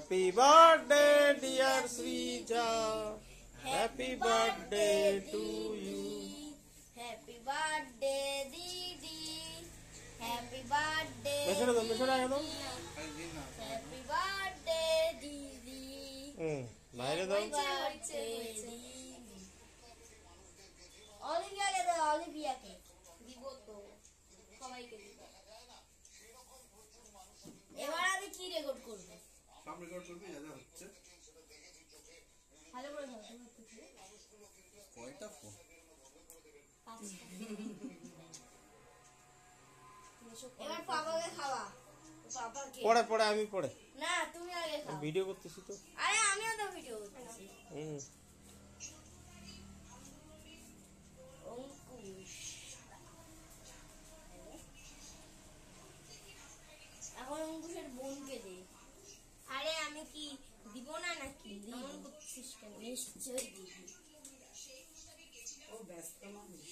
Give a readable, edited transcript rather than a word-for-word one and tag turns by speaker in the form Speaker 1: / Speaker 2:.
Speaker 1: Happy birthday dear Srija. Happy birthday to you.
Speaker 2: Happy birthday Didi. Happy birthday.
Speaker 1: Mesra do.
Speaker 2: Happy birthday Didi.
Speaker 1: বাইরে দাও।
Speaker 2: অলিভিয়াকে দাও, অলিভিয়াকে দিব তো, সবাইকে দিব। এবার আমি কি রেকর্ড করব?
Speaker 3: সব রেকর্ড করবি যা যা হচ্ছে।
Speaker 2: ভালো করে দাও।
Speaker 3: কয়টা ফোন?
Speaker 2: 5টা। এবার পাপাকে খাওয়া। পাপাকে
Speaker 1: পড়ে আমি পড়ে।
Speaker 2: না, তুমি আগে খাও।
Speaker 1: ভিডিও করতেছি তো।
Speaker 2: আরে আমিও তো ভিডিও করতেছি। অঙ্কুশ এখন অঙ্কুশের বোনকে দে। আরে আমি কি দিব না নাকি? এমন করছিস কেন? নিশ্চয়ই দিবি।
Speaker 4: ও ব্যস্ত মানুষ।